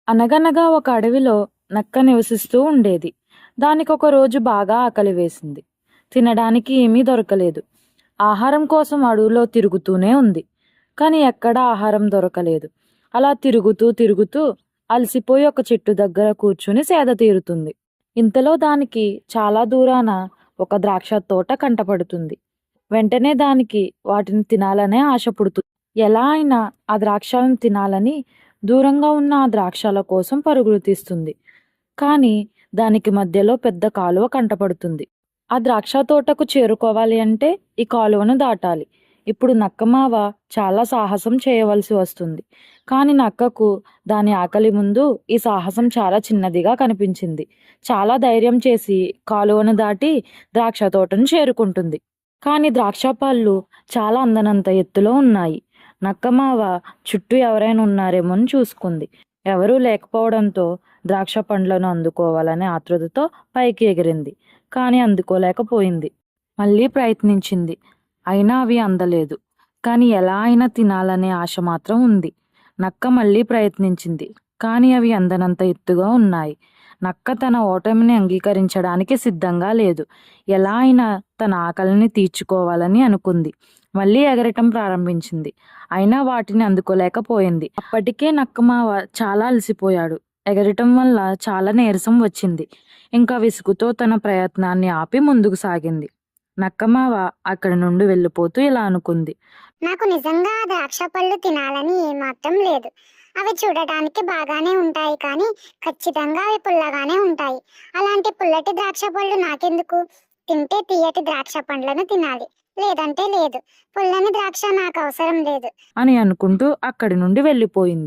అనగనగా ఒక అడవిలో నక్క నివసిస్తూ ఉండేది. దానికొక రోజు బాగా ఆకలి వేసింది. తినడానికి ఏమీ దొరకలేదు. ఆహారం కోసం అడవిలో తిరుగుతూనే ఉంది. కానీ ఎక్కడా ఆహారం దొరకలేదు. అలా తిరుగుతూ తిరుగుతూ అలసిపోయి ఒక చెట్టు దగ్గర కూర్చుని సేద తీరుతుంది. ఇంతలో దానికి చాలా దూరాన ఒక ద్రాక్ష తోట కంటపడుతుంది. వెంటనే దానికి వాటిని తినాలనే ఆశ పుడుతుంది. ఎలా అయినా ఆ ద్రాక్షలను తినాలని దూరంగా ఉన్న ఆ ద్రాక్షల కోసం పరుగులు తీస్తుంది. కానీ దానికి మధ్యలో పెద్ద కాలువ కంటపడుతుంది. ఆ ద్రాక్ష తోటకు చేరుకోవాలి అంటే ఈ కాలువను దాటాలి. ఇప్పుడు నక్కమావ చాలా సాహసం చేయవలసి వస్తుంది. కానీ నక్కకు దాని ఆకలి ముందు ఈ సాహసం చాలా చిన్నదిగా కనిపించింది. చాలా ధైర్యం చేసి కాలువను దాటి ద్రాక్ష తోటను చేరుకుంటుంది. కానీ ద్రాక్ష పళ్ళు చాలా అందనంత ఎత్తులో ఉన్నాయి. నక్కమావ చుట్టూ ఎవరైనా ఉన్నారేమోని చూసుకుంది. ఎవరూ లేకపోవడంతో ద్రాక్ష పండ్లను అందుకోవాలనే ఆతృతతో పైకి ఎగిరింది. కానీ అందుకోలేకపోయింది. మళ్ళీ ప్రయత్నించింది. అయినా అవి అందలేదు. కానీ ఎలా అయినా తినాలనే ఆశ మాత్రం ఉంది. నక్క మళ్ళీ ప్రయత్నించింది. కానీ అవి అందనంత ఎత్తుగా ఉన్నాయి. నక్క తన ఓటమిని అంగీకరించడానికి సిద్ధంగా లేదు. ఎలా అయినా తన ఆకలిని తీర్చుకోవాలని అనుకుంది. మళ్ళీ ఎగరటం ప్రారంభించింది. అయినా వాటిని అందుకోలేకపోయింది. అప్పటికే నక్కమావ చాలా అలసిపోయాడు. ఎగరటం వల్ల చాలా నీరసం వచ్చింది. ఇంకా విసుగుతో తన ప్రయత్నాన్ని ఆపి ముందుకు సాగింది. నక్కమావ అక్కడి నుండి వెళ్ళిపోతూ ఇలా అనుకుంది. నాకు నిజంగా ఆ ద్రాక్ష పళ్ళు తినాలని ఏమాత్రం లేదు. అవి చూడటానికి బాగానే ఉంటాయి, కానీ ఖచ్చితంగా అవి పుల్లగానే ఉంటాయి. అలాంటి పుల్లటి ద్రాక్ష పళ్ళు నాకెందుకు? తింటే తీయటి ద్రాక్ష పండ్లను తినాలి, లేదంటే లేదు. పుల్లని ద్రాక్ష నాకు అవసరం లేదు అని అనుకుంటూ అక్కడి నుండి వెళ్ళిపోయింది.